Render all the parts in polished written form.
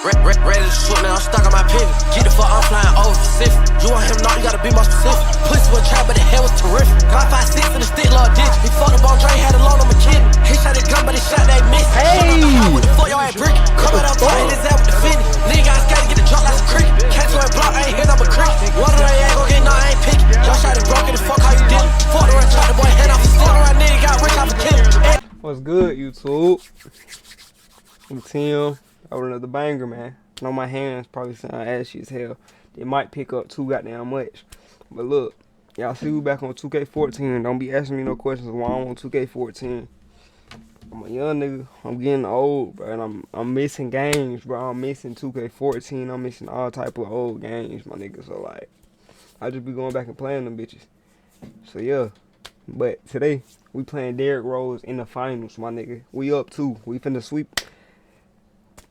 Ready to shoot now, I'm stuck on my pivot. Get the fuck, I'm flying over Pacific. You want him, no, you gotta be more specific. Pussy was trap, but the head was terrific. Got 5'6" in the stick, Lord ditch. He fucked up on drain, had a loan on my kidney. He shot his gun, but he shot that miss. Hey! What the fuck, y'all ain't brick? Come out outside, hit his ass with the fitty. Nigga got scared to get the drop like some cricket. Catch you in block, I ain't hit up a cricket. One of they ain't gon' get no, I ain't picky. Y'all shot it broken, the fuck how you did it. Fuck the run, shot the boy head off his stick. Around nigga got rich off a killer. What's good, YouTube? I'm Tim. Over another banger, man. I know my hands probably sound ashy as hell. They might pick up too goddamn much. But look, y'all see we back on 2K14. Don't be asking me no questions why I'm on 2K14. I'm a young nigga. I'm getting old, bro. And I'm missing games, bro. I'm missing 2K14. I'm missing all type of old games, my nigga. So like, I just be going back and playing them bitches. So yeah. But today we playing Derrick Rose in the finals, my nigga. We up 2. We finna sweep.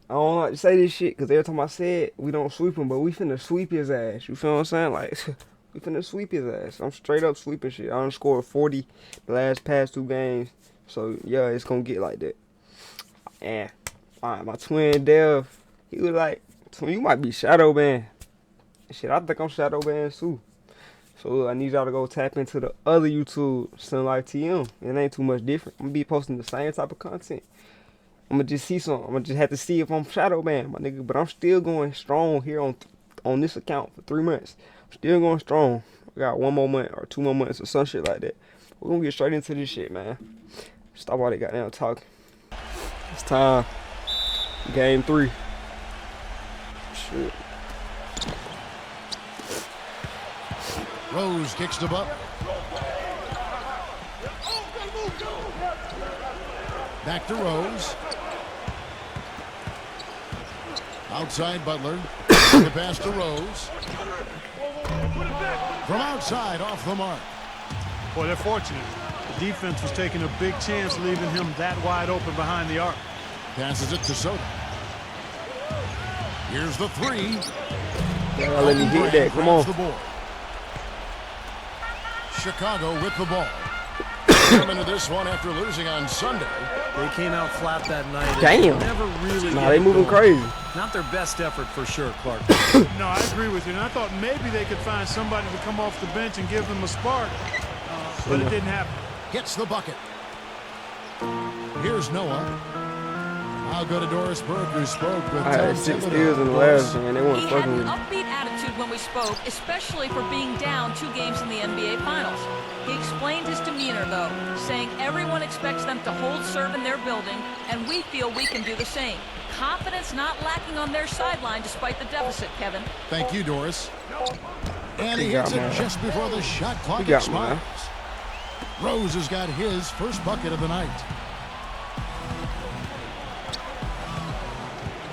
I don't like to say this shit because every time I say it, we don't sweep him, but we finna sweep his ass. You feel what I'm saying? Like, we finna sweep his ass. I'm straight up sweeping shit. I done scored 40 the past 2 games. So, yeah, it's gonna get like that. And, alright, my twin Dev, he was like, you might be shadow banned. Shit, I think I'm shadow banned too. So, I need y'all to go tap into the other YouTube, LIMLYFE TM. It ain't too much different. I'm gonna be posting the same type of content. I'm gonna just see some. I'm gonna just have to see if I'm shadow banned, my nigga. But I'm still going strong here on this account for 3 months. I'm still going strong. I got 1 more month or 2 more months or some shit like that. We're gonna get straight into this shit, man. Stop all that goddamn talking. It's time. Game 3. Shit. Rose kicks the butt. Back to Rose. Outside Butler. The pass to Rose. From outside, off the mark. Boy, they're fortunate. The defense was taking a big chance, leaving him that wide open behind the arc. Passes it to Soto. Here's the 3. Y'all let me hit that. Come on. Chicago with the ball. Coming to this one after losing on Sunday. They came out flat that night. Damn. Never really they moving crazy. Not their best effort for sure, Clark. No, I agree with you. And I thought maybe they could find somebody to come off the bench and give them a spark. But it didn't happen. Gets the bucket. Here's Noah. I'll go to Doris Burke, who spoke with I had 6 steals in the last game. They weren't fucking with me. He had an upbeat attitude when we spoke, especially for being down 2 games in the NBA Finals. He explained his demeanor, though, saying everyone expects them to hold serve in their building, and we feel we can do the same. Confidence not lacking on their sideline despite the deficit, Kevin. Thank you, Doris. And he hits it just before the shot clock expires. Rose has got his first bucket of the night.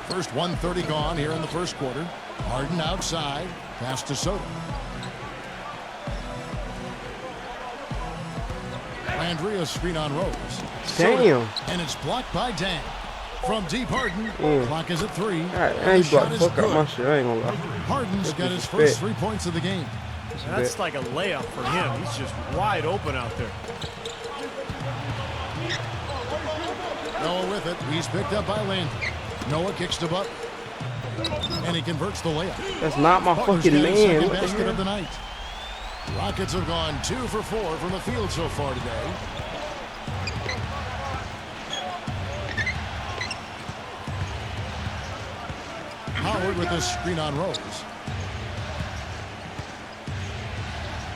First 1:30 gone here in the first quarter. Harden outside. Pass to Soto. Andrea screen on Rose. Damn. And it's blocked by Dan. From deep Harden. Clock is at 3. I ain't blocked the fuck out my shit. I ain't gonna lie. Harden's got his first 3 points of the game. That's like a layup for him. He's just wide open out there. Noah with it. He's picked up by Landry. Noah kicks to Butler. And he converts the layup. That's not my fucking man. What the basket hell? of the night. Rockets have gone 2 for 4 from the field so far today. Howard with this screen on Rose.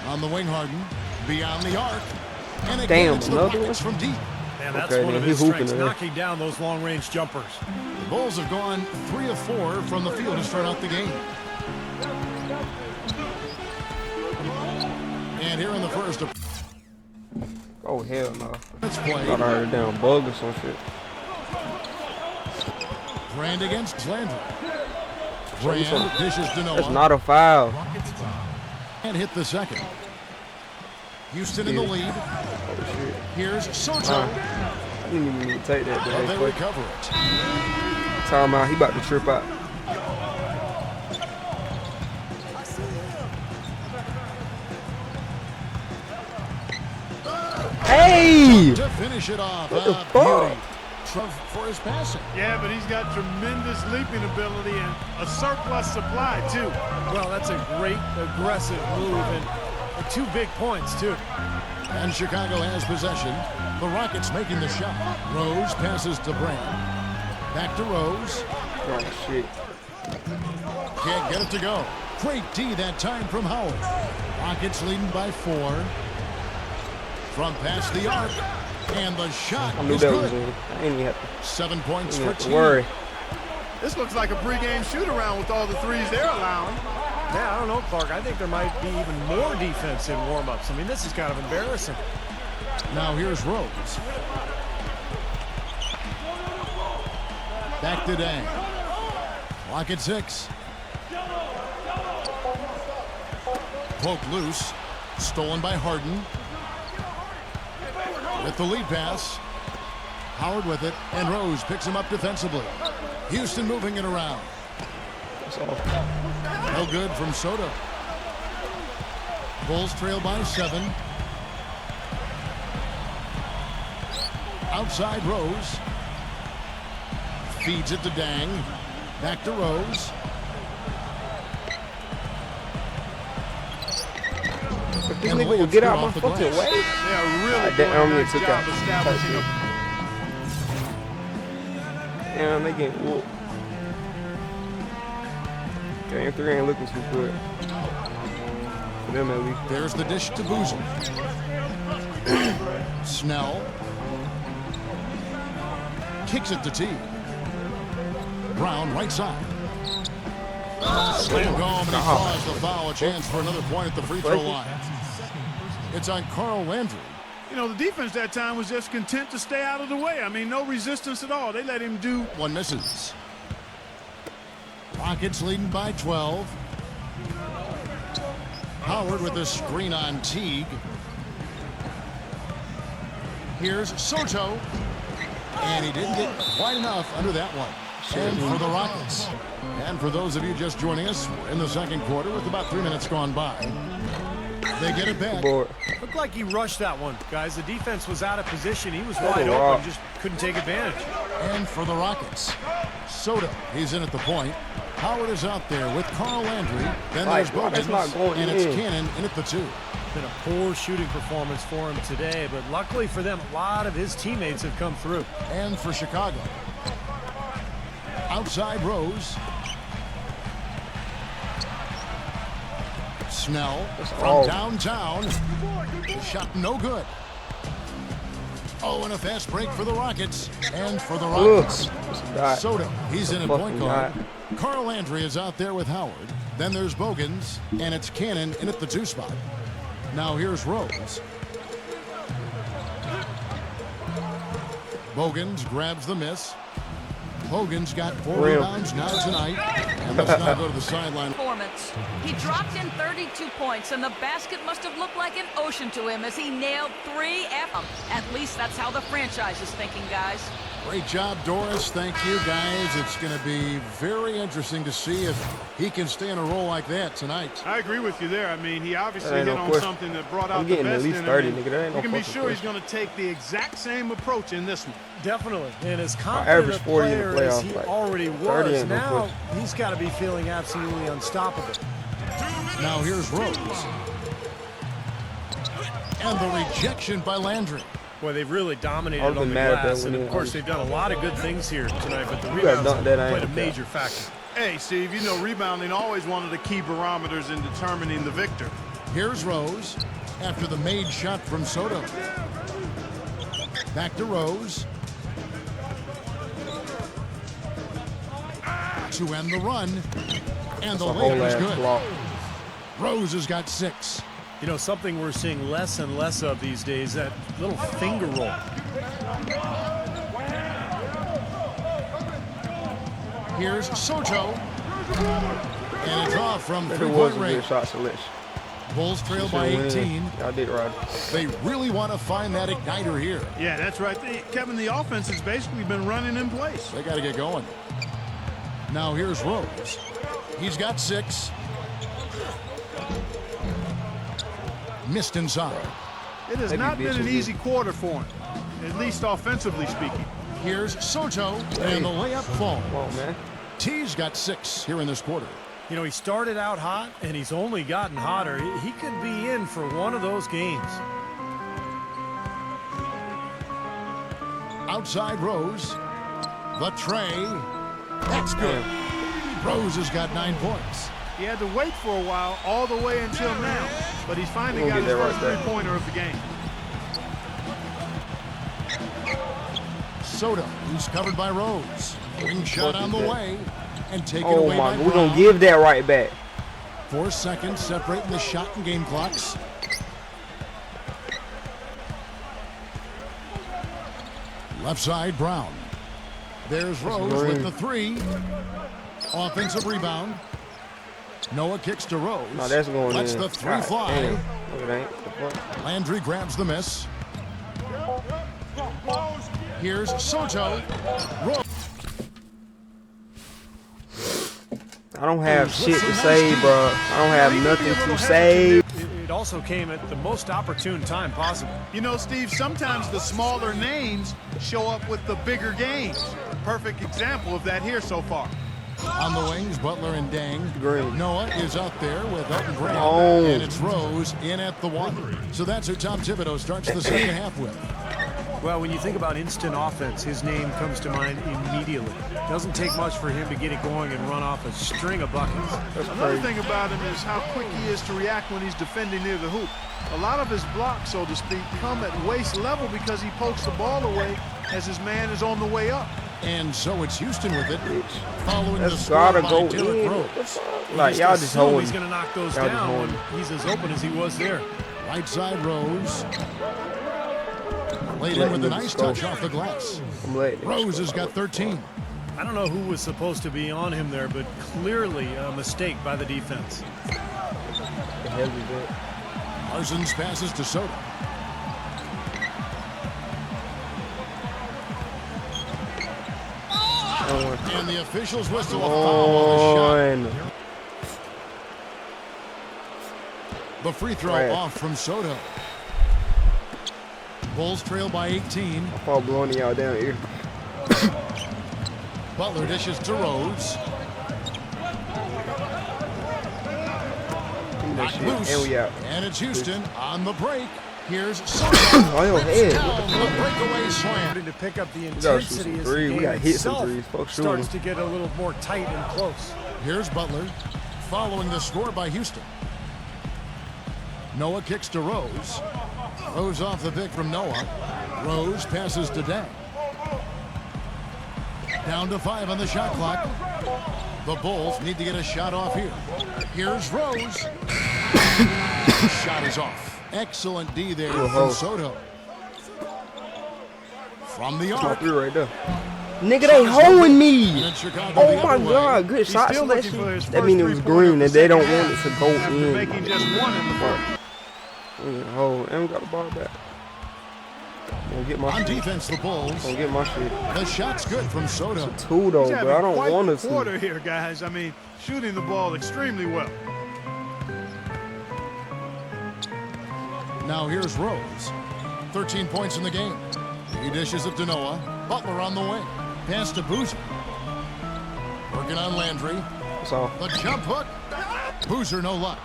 On the wing, Harden. Beyond the arc. And again, damn, another one from deep. Man, that's one of his strengths, knocking down those long-range jumpers. The Bulls have gone 3 of 4 from the field to start out the game. And here in the first. Oh, hell no. Let's play. Thought I heard a damn bug or some shit. Brand against Landry. Brand dishes to Noah. That's not a foul. And hit the second. Houston in the lead. Oh, shit. Here's Soto. I didn't even need to take that. But they recover it. Time out. He about to trip out. Hey! To finish it off. What the fuck? for his passing. Yeah, but he's got tremendous leaping ability and a surplus supply, too. Well, that's a great aggressive move and 2 big points, too. And Chicago has possession. The Rockets making the shot. Rose passes to Brand. Back to Rose. Oh, shit. Can't get it to go. Great D that time from Howard. Rockets leading by 4. From past the arc. And the shot I knew is that good. was in. I ain't even have 7 points to, for have to team. worry. This looks like a pregame shoot-around with all the threes they're allowing. Yeah, I don't know, Clark. I think there might be even more defense in warm-ups. I mean, this is kind of embarrassing. Now here's Rose. Back to Dang. Clock at 6. Poke loose. Stolen by Harden. With the lead pass. Howard with it. And Rose picks him up defensively. Houston moving it around. That's all. No good from Soto. Bulls trail by 7. Outside Rose. Feeds it to Dang. Back to Rose. If this nigga would get out my fucking way. They're really That doing a army nice took job out. establishing a Damn, they getting whooped. Game 3 ain't looking too good. For them at least. There's the dish to Boozer. Snell. Kicks it to T. Brown right side. Slam home and he draws the foul. A chance for another point at the free throw line. It's on Carl Landry. You know, the defense that time was just content to stay out of the way. I mean, no resistance at all. They let him do. One misses. Rockets leading by 12. Howard with a screen on Teague. Here's Soto. And he didn't get quite enough under that one. And for the Rockets. And for those of you just joining us, we're in the second quarter with about 3 minutes gone by. They get it back. Looked like he rushed that one, guys. The defense was out of position. He was wide open, just couldn't take advantage. And for the Rockets, Soto, he's in at the point. Howard is out there with Carl Landry. Then there's Bogans, and it's Cannon in at the 2. Been a poor shooting performance for him today, but luckily for them, a lot of his teammates have come through. And for Chicago, outside Rose. Snell from downtown. The shot no good. Oh, and a fast break for the Rockets. And for the Rockets, Soto, he's in at point guard. Carl Landry is out there with Howard. Then there's Bogans, and it's Cannon in at the 2 spot. Now here's Rose. Bogans grabs the miss. Hogan's got 4 rebounds now tonight. And let's now go to the sideline. Performance. He dropped in 32 points, and the basket must have looked like an ocean to him as he nailed 3 F. At least that's how the franchise is thinking, guys. Great job, Doris. Thank you, guys. It's going to be very interesting to see if he can stay in a role like that tonight. I agree with you there. I mean, he obviously hit on something that brought out the best at least in 30, him. nigga. That ain't You no can be fucking sure he's question. going to take the exact same approach in this one. Definitely. And as confident a 40 in the player as playoffs, he like already 30 was, ain't no now question. he's got to be feeling absolutely unstoppable. Now here's Rose. And the rejection by Landry. Boy, they've really dominated I've been on the mad at glass, that and when of they- course they've done a lot of good things here tonight, but the gotta rebounds dunk that, I played a ain't major factor. Hey, Steve, you know rebounding always one of the key barometers in determining the victor. Here's Rose after the made shot from Soto. Back to Rose. To end the run. And the layup is good. Rose has got 6. You know, something we're seeing less and less of these days, that little finger roll. Here's Soto. And a draw from It was three-point a good range. shot selection. Bulls trail by 18. Y'all did right. They really want to find that igniter here. Yeah, that's right. Kevin, the offense has basically been running in place. They got to get going. Now here's Rose. He's got 6. Missed inside. It has not been an easy quarter for him, at least offensively speaking. Here's Soto, and the layup falls. Come on, man. T's got 6 here in this quarter. You know, he started out hot, and he's only gotten hotter. He could be in for one of those games. Outside Rose. The tray. That's good. Rose has got 9 points. He had to wait for a while, all the way until now, but he's finally got his first three-pointer of the game. Soto, who's covered by Rose. Wing shot on the way and taken Oh away by my, we're Brown. gonna give that right back. 4 seconds separating the shot and game clocks. Left side, Brown. There's Rose with the 3. Offensive rebound. Noah kicks to Rose. No, that's going Lets in. the 3 God fly. damn. No, it ain't. The fuck? Landry grabs the miss. Here's Soto. Rose. I don't have shit to say, bro. I don't have nothing to say. It also came at the most opportune time possible. You know, Steve, sometimes the smaller names show up with the bigger games. Perfect example of that here so far. On the wings, Butler and Dang. Green. Noah is out there with Elton Graham. Oh. And it's Rose in at the 1. So that's who Tom Thibodeau starts the second half with. Well, when you think about instant offense, his name comes to mind immediately. Doesn't take much for him to get it going and run off a string of buckets. Another thing about him is how quick he is to react when he's defending near the hoop. A lot of his blocks, so to speak, come at waist level because he pokes the ball away as his man is on the way up. And so it's Houston with it. Following the That's score gotta by go Derrick in. Rose. Like, y'all just assume holding. he's going to knock those Y'all just down when holding. he's as open as he was there. Right side, Rose. Laid in with a nice touch off the glass. I'm letting it. Rose has got 13. I don't know who was supposed to be on him there, but clearly a mistake by the defense. The hell is that? Parsons passes to Soto. And the officials whistle a foul on the shot. The free throw off from Soto. Bulls trail by 18. I fall blowing y'all down here. Butler dishes to Rose. That shit. Loose. And we out. And it's Houston on the break. Here's Soto. Oh, your head. Down the breakaway slam. Starting to pick up the We gotta shoot intensity some as the threes. We game gotta hit some itself threes. Fuck starts shooting. to get a little more tight and close. Here's Butler. Following the score by Houston. Noah kicks to Rose. Rose off the pick from Noah. Rose passes to Dang. Down to 5 on the shot clock. The Bulls need to get a shot off here. Here's Rose. Shot is off. Excellent D there from Soto. From the My arc. 3 right there. Nigga, they holding me. And it's Chicago Oh the my other way. God, good He's shot still looking for his selection. first That means it was three-pointer green of and the they don't second want it to go after in. making just one in the first. Hold, and we got the ball back. Gonna get my On shit. defense, the Bulls. Gonna get my shit. The shot's good from Soto. 2 though, He's but having I don't quite want the to. quarter here, guys. I mean, shooting the ball extremely well. Now here's Rose. 13 points in the game. He dishes it to Noah. Butler on the wing. Pass to Boozer. Working on Landry. So The jump hook. Boozer, no luck.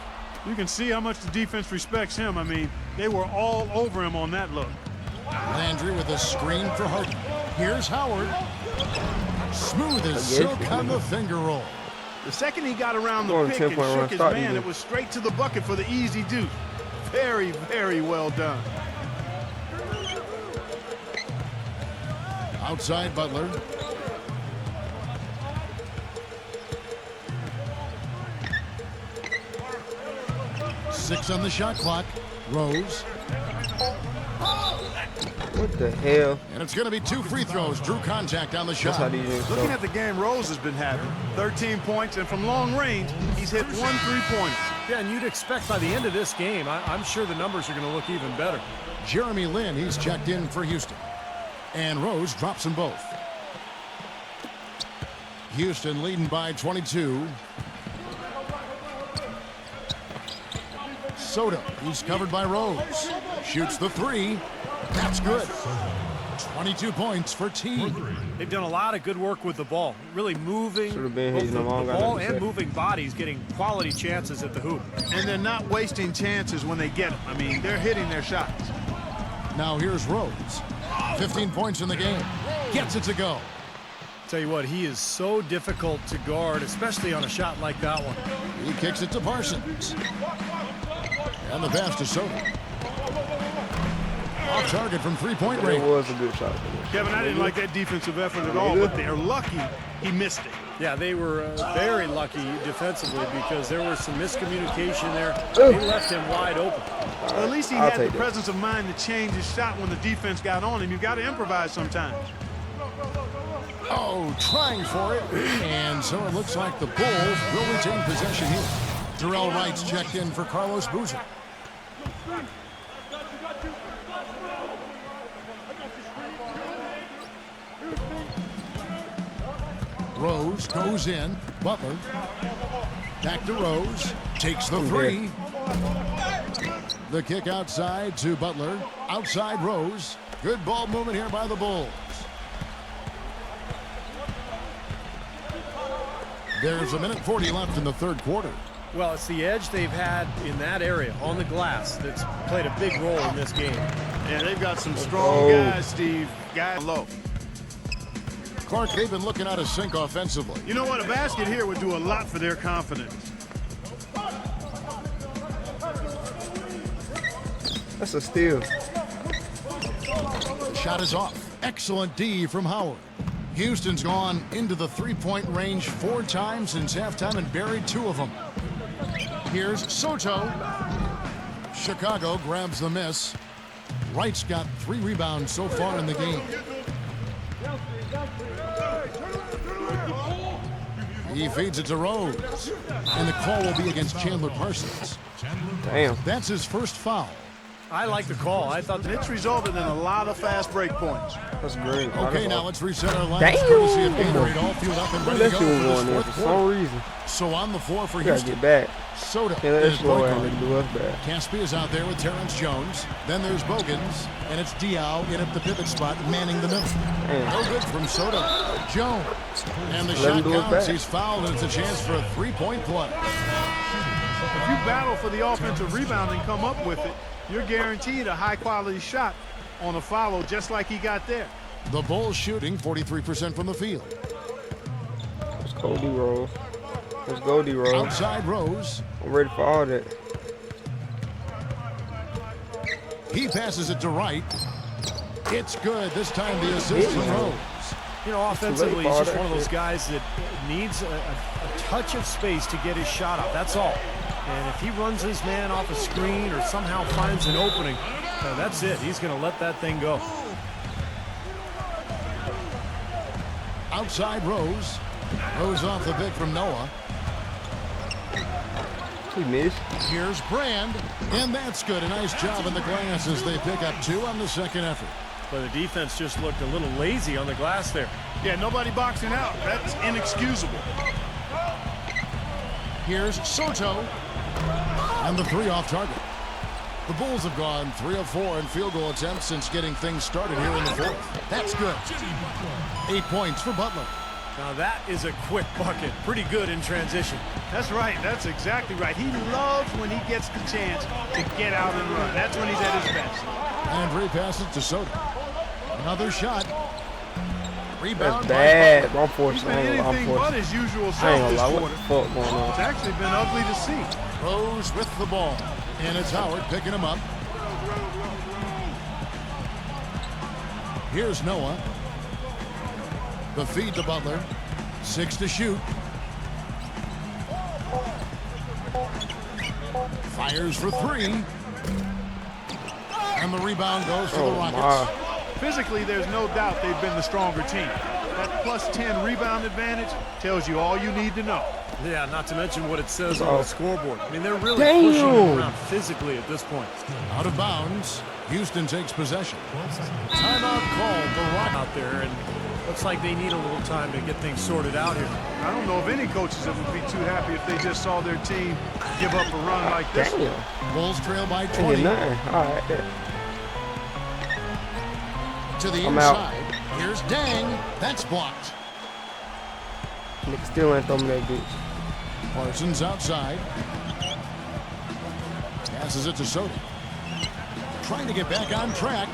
You can see how much the defense respects him. I mean, they were all over him on that look. Landry with a screen for Harden. Here's Howard. Smooth as silk on the finger roll. The second he got around the Going pick 10 and point run shook his start, man, even. it was straight to the bucket for the easy deuce. Very, very well done. Outside Butler. Six on the shot clock. Rose. what the hell? And it's going to be 2 free throws. Drew contact on the That's how shot. these niggas Looking go. at the game Rose has been having, 13 points, and from long range, he's hit 1 3-pointer. Yeah, and you'd expect by the end of this game, I'm sure the numbers are going to look even better. Jeremy Lin, he's checked in for Houston. And Rose drops them both. Houston leading by 22. Soto, he's covered by Rose. Shoots the 3. That's good. 22 points for T. They've done a lot of good work with the ball, really moving Should've been both hitting the them all, ball got and moving bodies, getting quality chances at the hoop. And they're not wasting chances when they get them. I mean, they're hitting their shots. Now here's Rose. 15 points in the game. Gets it to go. Tell you what, he is so difficult to guard, especially on a shot like that one. He kicks it to Parsons. And the pass to Soto. Off target from three-point range. It was a good shot. Kevin, I didn't like that defensive effort at all, but they're lucky he missed it. Yeah, they were very lucky defensively because there was some miscommunication there. They left him wide open. Well, at least he had the presence of mind to change his shot when the defense got on him. You've got to improvise sometimes. Oh, trying for it. And so it looks like the Bulls will retain possession here. Terrell Wright's checked in for Carlos Boozer. Rose goes in. Butler. Back to Rose. Takes the three. The kick outside to Butler. Outside Rose. Good ball movement here by the Bulls. There's 1:40 left in the third quarter. Well, it's the edge they've had in that area on the glass that's played a big role in this game. Yeah, they've got some strong guys, Steve. Guys low. Clark, they've been looking out of sync offensively. You know what? A basket here would do a lot for their confidence. That's a steal. The shot is off. Excellent D from Howard. Houston's gone into the three-point range 4 times since halftime and buried 2 of them. Here's Soto. Chicago grabs the miss. Wright's got 3 rebounds so far in the game. He feeds it to Rose. And the call will be against Chandler Parsons. Damn. That's his first foul. I like the call. I thought It's resulted in a lot of fast break points. That's great. Okay, now let's reset our lines. Damn. Courtesy of Gatorade, all fueled up and ready to That go shit was for going there this for fourth some quarter. reason. So on the floor for We gotta Houston. get back. Soto Can't let that is slow point ass guard. nigga do us bad. Caspi is out there with Terrence Jones. Then there's Bogans. And it's Diaw in at the pivot spot, manning the middle. No good from Soto. Jones. And the Let him shot do it counts. back. He's fouled, and it's a chance for a three-point play. If you battle for the offensive rebound and come up with it, you're guaranteed a high-quality shot on a follow just like he got there. The Bulls shooting 43% from the field. Let's go, D-Rose. Let's go, D-Rose. Outside Rose. I'm ready for all that. He passes it to Wright. It's good. This time the assist from Rose. You know, offensively, he's just one of those guys that needs a touch of space to get his shot up. That's all. And if he runs his man off a screen or somehow finds an opening, that's it. He's going to let that thing go. Outside Rose. Rose off the pick from Noah. He missed. Here's Brand. And that's good. A nice job in the glass as they pick up 2 on the second effort. But the defense just looked a little lazy on the glass there. Yeah, nobody boxing out. That's inexcusable. Here's Soto. And the 3 off target. The Bulls have gone 3 of 4 in field goal attempts since getting things started here in the fourth. That's good. 8 points for Butler. Now that is a quick bucket. Pretty good in transition. That's right. That's exactly right. He loves when he gets the chance to get out and run. That's when he's at his best. And repasses to Soto. Another shot. Rebound. That's bad. By I'm forced. He's been anything but his usual I ain't self gonna this lie. What quarter. the fuck going on? It's actually been ugly to see. Rose with the ball. And it's Howard picking him up. Here's Noah. The feed to Butler. 6 to shoot. Fires for 3. And the rebound goes to the Rockets. Physically, there's no doubt they've been the stronger team. That plus 10 rebound advantage tells you all you need to know. Yeah, not to mention what it says on the scoreboard. I mean, they're really pushing him around physically at this point. Out of bounds. Houston takes possession. Timeout called. The Rockets Out there, and looks like they need a little time to get things sorted out here. I don't know if any coaches would be too happy if they just saw their team give up a run like this. Bulls trail by Ain't 20. nothing. All right. to the I'm inside. Here's Dang. That's blocked. Nigga still ain't throwing that bitch. Parsons outside. Passes it to Soda. Trying to get back on track.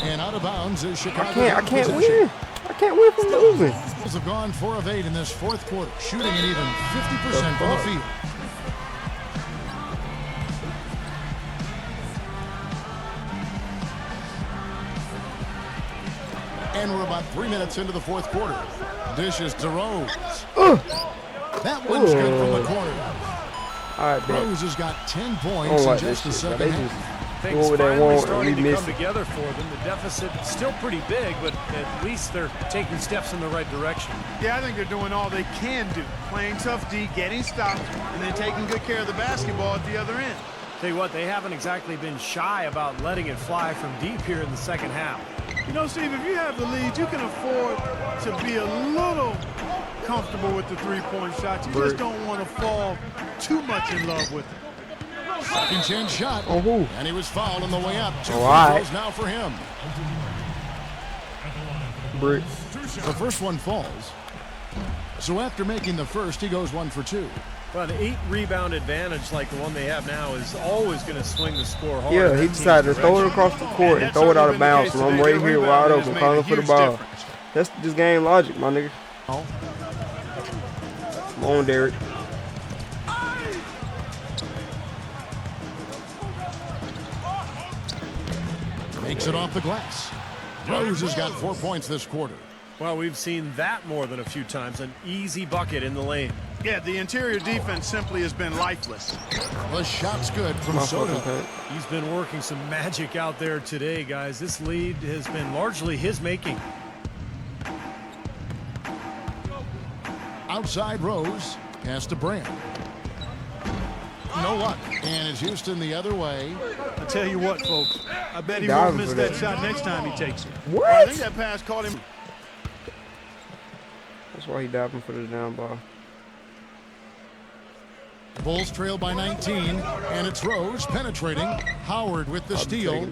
And out of bounds is Chicago. I can't win. I can't win from losing. Bulls have gone 4 of 8 in this fourth quarter, shooting an even 50% from the field. And we're about 3 minutes into the fourth quarter. Dishes to Rose. That one's good from the corner. All right, Rose has got 10 points in just the second half. Things finally starting to come together for them. The deficit still pretty big, but at least they're taking steps in the right direction. Yeah, I think they're doing all they can do. Playing tough D, getting stops, and then taking good care of the basketball at the other end. Tell you what, they haven't exactly been shy about letting it fly from deep here in the second half. You know, Steve, if you have the lead, you can afford to be a little comfortable with the three-point shot. You just don't want to fall too much in love with it. Second chance shot, and he was fouled on the way up. 2 free throws now for him. The first one falls. So after making the first, he goes 1 for 2. But an 8-rebound advantage like the one they have now is always going to swing the score hard. Yeah, he decided to throw it across the court and throw it out of bounds. So I'm right here wide open, calling for the ball. That's just game logic, my nigga. Come on, Derrick. Makes it off the glass. Rose has got 4 points this quarter. Well, we've seen that more than a few times. An easy bucket in the lane. Yeah, the interior defense simply has been lifeless. The shot's good from Soto. He's been working some magic out there today, guys. This lead has been largely his making. Outside Rose. Pass to Brand. No luck. And it's Houston the other way. I tell you what, folks. I bet he won't miss that shot next time he takes it. What? I think that pass caught him. That's why he diving for the down ball. Bulls trail by 19, and it's Rose penetrating. Howard with the steal.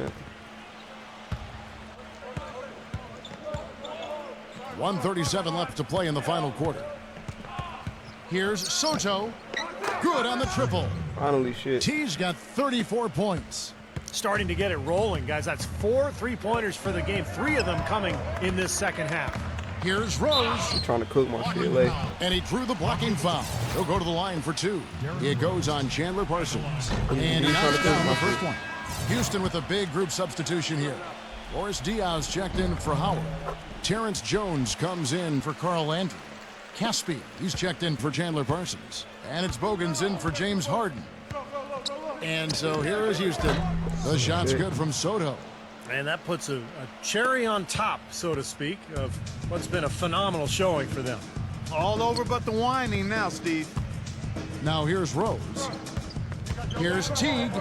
1:37 left to play in the final quarter. Here's Soto. Good on the triple. Finally, shit. T's got 34 points. Starting to get it rolling, guys. That's 4 3-pointers for the game. 3 of them coming in this second half. Here's Rose. I'm trying to cook my shit late. And he drew the blocking foul. He'll go to the line for 2. It goes on Chandler Parsons. And he knocks down the first one. Houston with a big group substitution here. Boris Diaz checked in for Howard. Terrence Jones comes in for Carl Landry. Caspi, he's checked in for Chandler Parsons. And it's Bogan's in for James Harden. And so here is Houston. The shot's good from Soto. And that puts a cherry on top, so to speak, of what's been a phenomenal showing for them. All over but the whining now, Steve. Now here's Rose. Here's Teague.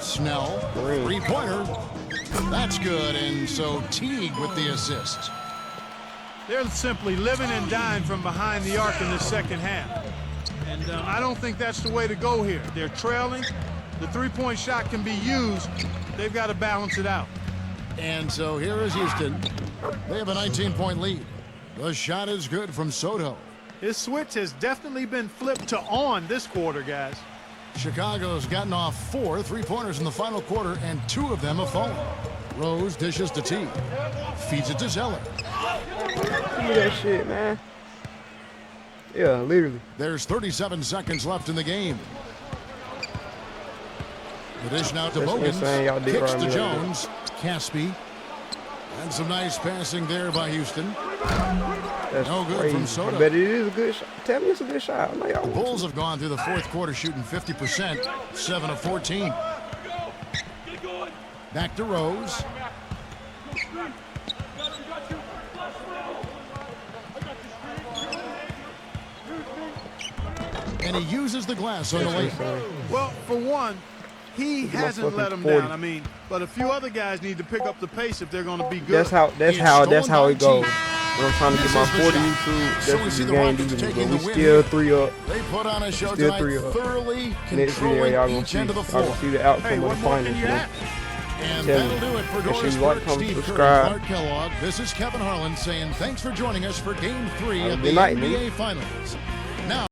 Snell. 3-pointer. That's good. And so Teague with the assist. They're simply living and dying from behind the arc in this second half. And I don't think that's the way to go here. They're trailing. The three-point shot can be used. They've got to balance it out. And so here is Houston. They have a 19-point lead. The shot is good from Soto. His switch has definitely been flipped to on this quarter, guys. Chicago's gotten off 4 3-pointers in the final quarter, and 2 of them have fallen. Rose dishes to T. Feeds it to Zeller. Give me that shit, man. Yeah, literally. There's 37 seconds left in the game. The dish now to Bogan. Kicks to Jones. Caspi. And some nice passing there by Houston. That's no good crazy. from Soto. I bet it is a good shot. Tell me it's a good shot. I'm like, the Bulls have gone through the fourth quarter shooting 50%, 7 of 14. Back to Rose. And he uses the glass on the way. Well, for one, he hasn't let him down. I mean, but a few other guys need to pick up the pace if they're going to be good. That's how it goes. When I'm trying to get my 40 YouTube, that's what the game do. But we still 3 up. They put on a show still tonight, 3 up. thoroughly Next video, y'all each end of the floor. gonna see the outcome of the finals. And that'll do it for Doris Burke, Steve Kerr, Clark Kellogg. This is Kevin Harlan saying thanks for joining us for Game 3 of the NBA Finals. Now.